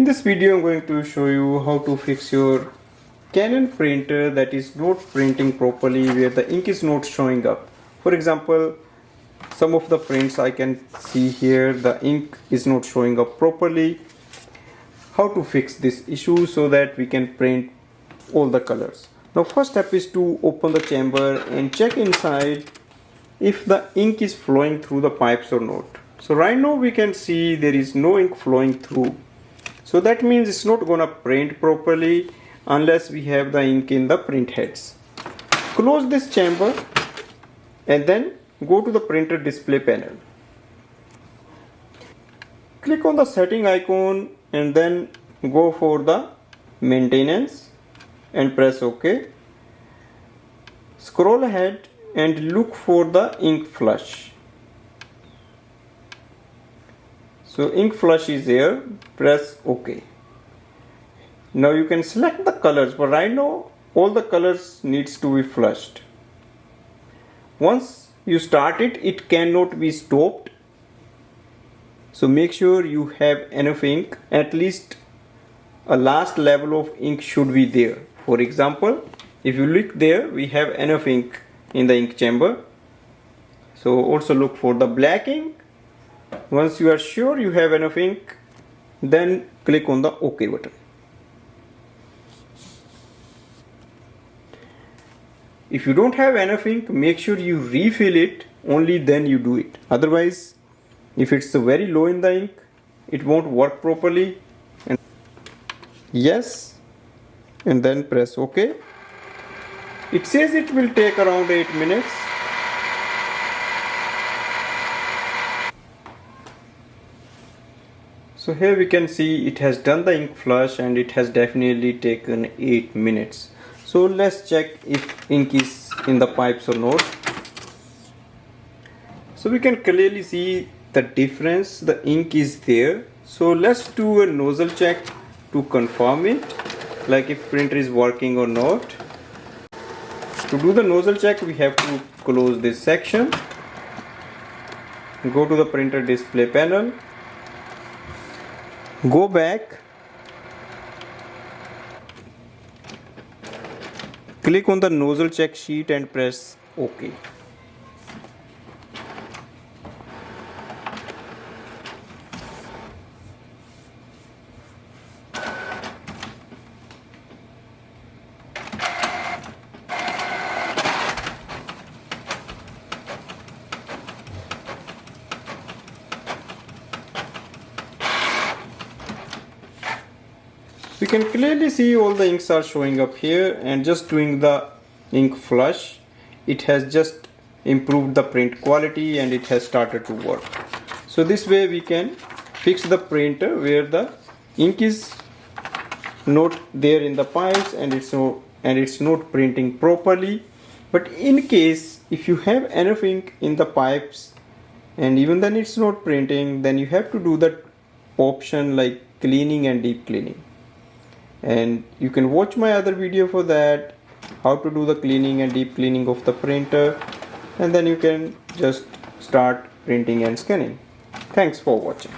In this video I'm going to show you how to fix your Canon printer that is not printing properly, where the ink is not showing up. For example, some of the prints I can see here the ink is not showing up properly. How to fix this issue so that we can print all the colors. Now first step is to open the chamber and check inside if the ink is flowing through the pipes or not. So right now we can see there is no ink flowing through. So that means it's not gonna print properly unless we have the ink in the print heads. Close this chamber and then go to the printer display panel. Click on the setting icon and then go for the maintenance and press OK. Scroll ahead and look for the ink flush. So ink flush is here, press OK. Now you can select the colors, but right now all the colors needs to be flushed. Once you start it, it cannot be stopped. So make sure you have enough ink, at least a last level of ink should be there. For example, if you look there, we have enough ink in the ink chamber. So also look for the black ink. Once you are sure you have enough ink, then click on the OK button. If you don't have enough ink, make sure you refill it, only then you do it. Otherwise, if it's very low in the ink, it won't work properly. And yes, and then press OK. It says it will take around 8 minutes. So here we can see it has done the ink flush and it has definitely taken 8 minutes. So let's check if ink is in the pipes or not. So we can clearly see the difference, the ink is there. So let's do a nozzle check to confirm it, like if printer is working or not. To do the nozzle check, we have to close this section, go to the printer display panel, go back, click on the nozzle check sheet and press OK. We can clearly see all the inks are showing up here, and just doing the ink flush, it has just improved the print quality and it has started to work. So this way we can fix the printer where the ink is not there in the pipes and it's not printing properly. But in case if you have enough ink in the pipes and even then it's not printing, then you have to do that option like cleaning and deep cleaning. And you can watch my other video for that, how to do the cleaning and deep cleaning of the printer, and then you can just start printing and scanning. Thanks for watching.